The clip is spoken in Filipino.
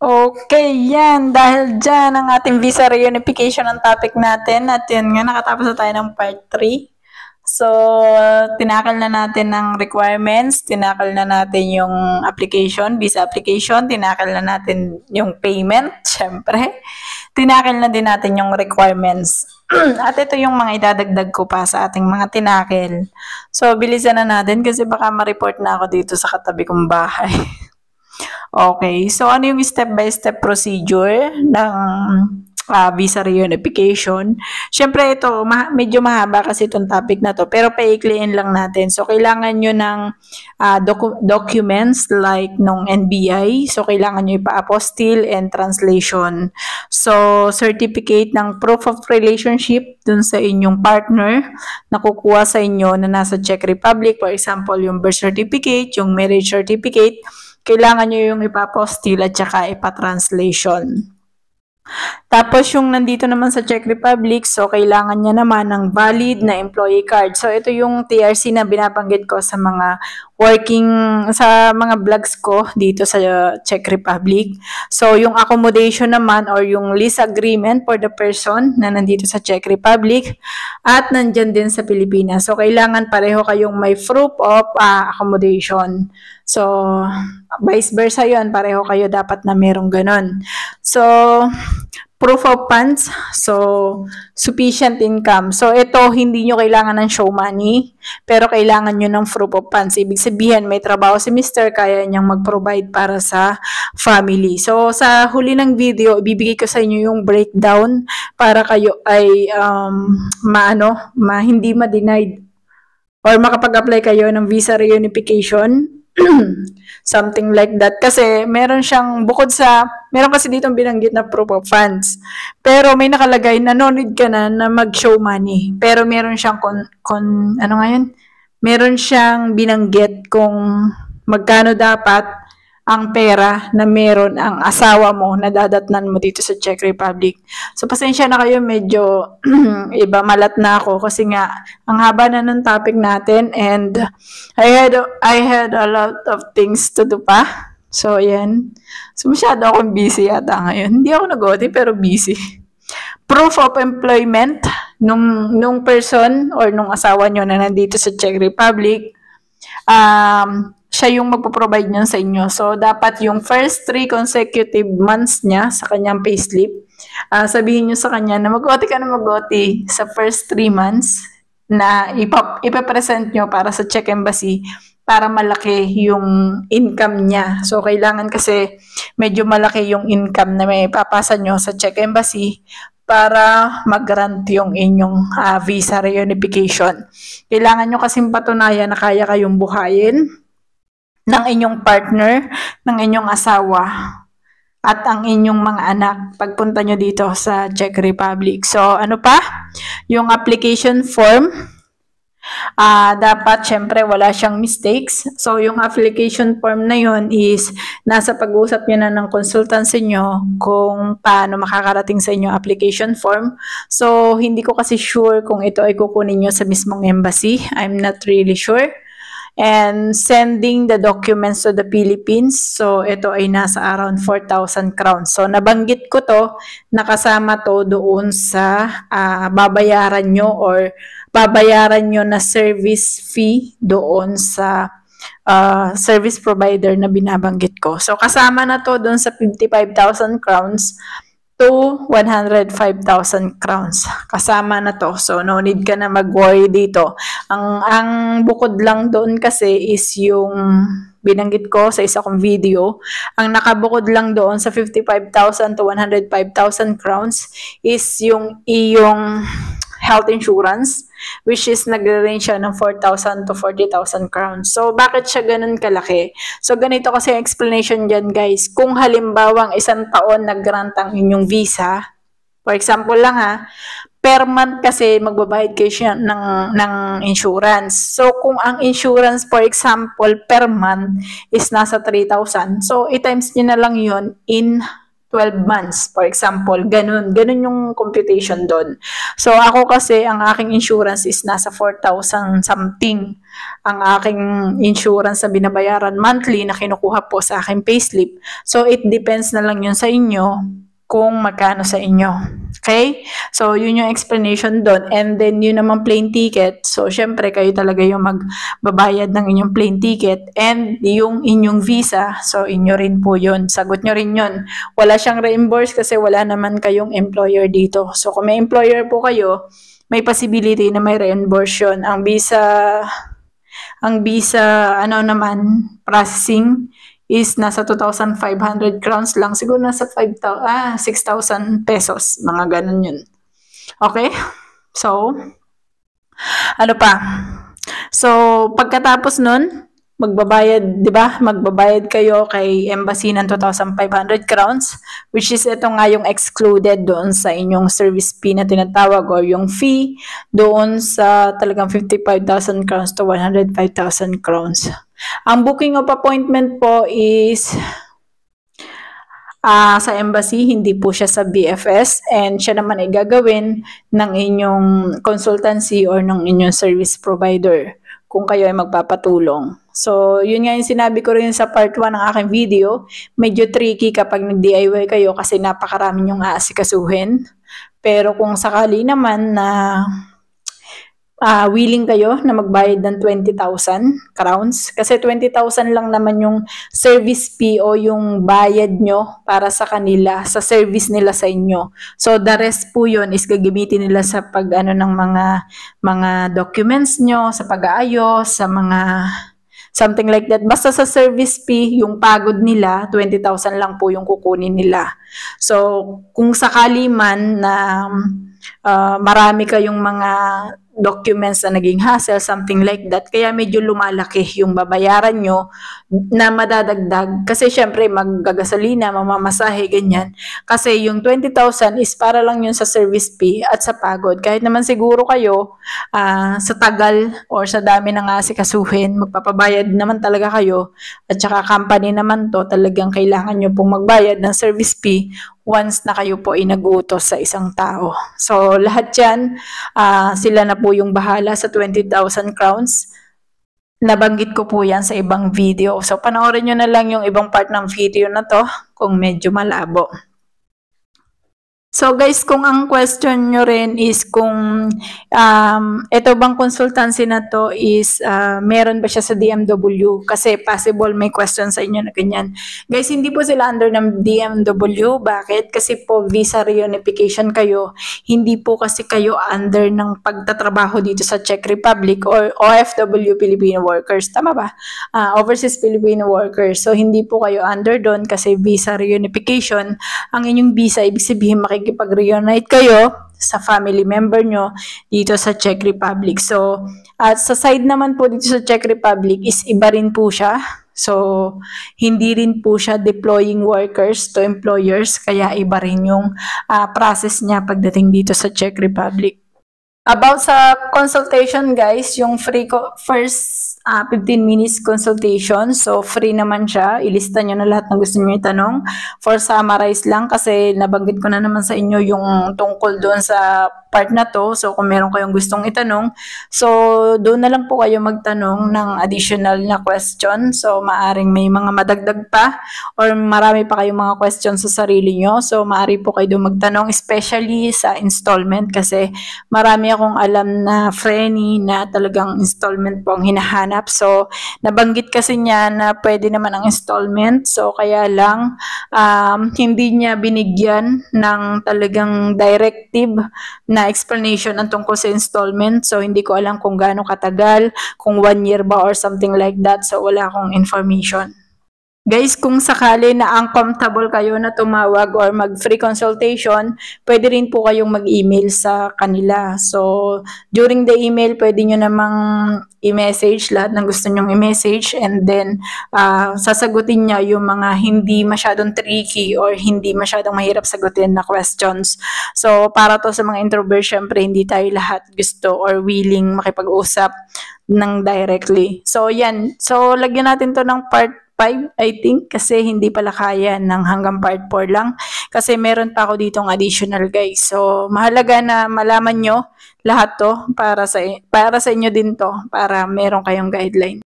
Okay, yan. Dahil dyan ang ating visa reunification ang topic natin. At yun nga, nakatapos na tayo ng part 3. So, tinakal na natin ng requirements, tinakal na natin yung application, visa application, tinakal na natin yung payment, syempre. Tinakal na din natin yung requirements. At ito yung mga idadagdag ko pa sa ating mga tinakil. So, bilisan na natin kasi baka ma-report na ako dito sa katabi kong bahay. Okay, so ano yung step-by-step procedure ng visa reunification? Siyempre ito, medyo mahaba kasi itong topic na to, pero paikliin lang natin. So, kailangan nyo ng documents like nung NBI. So, kailangan nyo ipa-apostille and translation. So, certificate ng proof of relationship dun sa inyong partner na kukuha sa inyo na nasa Czech Republic. For example, yung birth certificate, yung marriage certificate, kailangan nyo yung ipa-apostille at saka ipa-translation. Tapos yung nandito naman sa Czech Republic, so kailangan niya naman ng valid na employee card. So ito yung TRC na binabanggit ko sa mga sa mga vlogs ko dito sa Czech Republic. So yung accommodation naman or yung lease agreement for the person na nandito sa Czech Republic at nandyan din sa Pilipinas. So kailangan pareho kayong may proof of accommodation. So vice versa yun, pareho kayo dapat na merong ganun. So proof of funds, so sufficient income. So ito, hindi nyo kailangan ng show money, pero kailangan nyo ng proof of funds. Ibig sabihin, may trabaho si Mr., kaya niyang mag-provide para sa family. So sa huli ng video, ibibigay ko sa inyo yung breakdown para kayo ay hindi ma-denied or makapag-apply kayo ng visa reunification. Something like that. Kasi meron kasi ditong binanggit na proof of funds. Pero may nakalagay na no need ka na mag-show money. Pero meron siyang meron siyang binanggit kung magkano dapat ang pera na meron ang asawa mo na dadatnan mo dito sa Czech Republic. So, pasensya na kayo, medyo malat na ako kasi nga, ang haba na ng topic natin and I had a lot of things to do pa. So, yan. So, masyado akong busy yata ngayon. Hindi ako nag-OT pero busy. Proof of employment nung person or nung asawa nyo na nandito sa Czech Republic, siya yung magpo-provide niyan sa inyo. So, dapat yung first 3 consecutive months niya sa kanyang payslip, sabihin niyo sa kanya na mag-OT ka na mag-OT sa first 3 months na ipapresent nyo para sa Czech Embassy para malaki yung income niya. So, kailangan kasi medyo malaki yung income na may papasa nyo sa Czech Embassy para mag-grant yung inyong visa reunification. Kailangan nyo kasing patunayan na kaya kayong buhayin ng inyong partner, ng inyong asawa, at ang inyong mga anak pagpunta nyo dito sa Czech Republic. So, ano pa? Yung application form, dapat syempre wala siyang mistakes. So, yung application form na yun is nasa pag-uusap nyo na ng consultant sa inyo kung paano makakarating sa inyo application form. So, hindi ko kasi sure kung ito ay kukunin nyo sa mismong embassy. I'm not really sure. And sending the documents to the Philippines. So, ito ay nasa around 4,000 crowns. So, nabanggit ko to, nakasama to doon sa babayaran nyo na service fee doon sa service provider na binabanggit ko. So, kasama na to doon sa 55,000 crowns to 105,000 crowns. Kasama na to. So, no need ka na mag-worry dito. Ang bukod lang doon kasi is yung binanggit ko sa isa kong video. Ang nakabukod lang doon sa 55,000 to 105,000 crowns is yung iyong health insurance, which is nagre-range siya ng 4,000 to 40,000 crowns. So, bakit siya ganun kalaki? So, ganito kasi yung explanation dyan, guys. Kung halimbawang 1 taon nag-grant ang inyong visa, for example lang per month kasi magbabayad kayo siya ng insurance. So, kung ang insurance, for example, per month is nasa 3,000, so, i-times nyo na lang yun in 12 months, for example, ganun yung computation doon. So, ako kasi, ang aking insurance is nasa 4,000 something. Ang aking insurance na binabayaran monthly na kinukuha po sa aking payslip. So, it depends na lang yun sa inyo kung magkano sa inyo. Okay? So, yun yung explanation doon. And then, yun naman plane ticket. So, syempre, kayo talaga yung magbabayad ng inyong plane ticket. And yung inyong visa, so, inyo rin po yun. Sagot nyo rin yun. Wala siyang reimburse kasi wala naman kayong employer dito. So, kung may employer po kayo, may possibility na may reimburse yun. Ang visa, processing, is nasa 2,500 crowns lang. Siguro nasa 6,000 pesos. Mga ganun yun. Okay? So, ano pa? So, pagkatapos nun, magbabayad, di ba? Magbabayad kayo kay embassy ng 2,500 crowns, which is ito nga yung excluded doon sa inyong service fee na tinatawag or yung fee doon sa talagang 55,000 crowns to 105,000 crowns. Ang booking of appointment po is sa embassy, hindi po siya sa BFS, and siya naman ay gagawin ng inyong consultancy or ng inyong service provider kung kayo ay magpapatulong. So, yun nga yung sinabi ko rin sa part 1 ng aking video. Medyo tricky kapag nag-DIY kayo kasi napakarami yung aasikasuhin. Pero kung sakali naman na willing kayo na magbayad ng 20,000 crowns. Kasi 20,000 lang naman yung service fee o yung bayad nyo para sa kanila, sa service nila sa inyo. So, the rest po yun is gagamitin nila sa ng mga documents nyo, sa pag-aayos, sa mga something like that. Basta sa service fee, yung pagod nila, 20,000 lang po yung kukunin nila. So, kung sakali man na marami kayong mga documents na naging hassle, something like that. Kaya medyo lumalaki yung babayaran nyo na madadagdag. Kasi syempre, maggagasolina, mamamasahe, ganyan. Kasi yung 20,000 is para lang yun sa service fee at sa pagod. Kahit naman siguro kayo, sa tagal or sa dami ng asikasuhin, magpapabayad naman talaga kayo. At saka company naman to, talagang kailangan nyo pong magbayad ng service fee once na kayo po ay nag-utos sa isang tao. So, lahat yan, sila na po yung bahala sa 20,000 crowns. Nabanggit ko po yan sa ibang video. So, panoorin nyo na lang yung ibang part ng video na to kung medyo malabo. So guys, kung ang question nyo rin is kung ito bang consultancy na to is meron ba siya sa DMW? Kasi possible may question sa inyo na ganyan. Guys, hindi po sila under ng DMW. Bakit? Kasi po visa reunification kayo. Hindi po kasi kayo under ng pagtatrabaho dito sa Czech Republic or OFW Filipino workers. Tama ba? Overseas Filipino workers. So hindi po kayo under doon kasi visa reunification. Ang inyong visa, ibig sabihin makikipag-reunite kayo sa family member nyo dito sa Czech Republic. So, at sa side naman po dito sa Czech Republic is iba rin po siya. So, hindi rin po siya deploying workers to employers, kaya iba rin yung process niya pagdating dito sa Czech Republic. About sa consultation guys, yung first 15 minutes consultation. So, free naman siya. Ilista nyo na lahat ng gusto nyo itanong. For summarize lang kasi nabanggit ko na naman sa inyo yung tungkol doon sa part na to. So, kung meron kayong gustong itanong, so, doon na lang po kayo magtanong ng additional na question. So, maaring may mga madagdag pa or marami pa kayong mga questions sa sarili nyo. So, maari po kayo doon magtanong, especially sa installment kasi marami akong alam na Frenny na talagang installment po ang hinahanap. So, nabanggit kasi niya na pwede naman ang installment. So, kaya lang, hindi niya binigyan ng talagang directive na explanation ang tungkol sa installment. So, hindi ko alam kung gaano katagal, kung 1 year ba or something like that. So, wala akong information. Guys, kung sakali na uncomfortable kayo na tumawag or mag-free consultation, pwede rin po kayong mag-email sa kanila. So, during the email, pwede nyo namang i-message lahat ng gusto nyong i-message and then sasagutin niya yung mga hindi masyadong tricky or hindi masyadong mahirap sagutin na questions. So, para to sa mga introvert, syempre hindi tayo lahat gusto or willing makipag-usap ng directly. So, yan. So, lagyan natin to ng part 5, I think, kasi hindi pala kaya ng hanggang part 4 lang. Kasi meron pa ako ditong additional, guys. So, mahalaga na malaman nyo lahat to para sa inyo din to, para meron kayong guideline.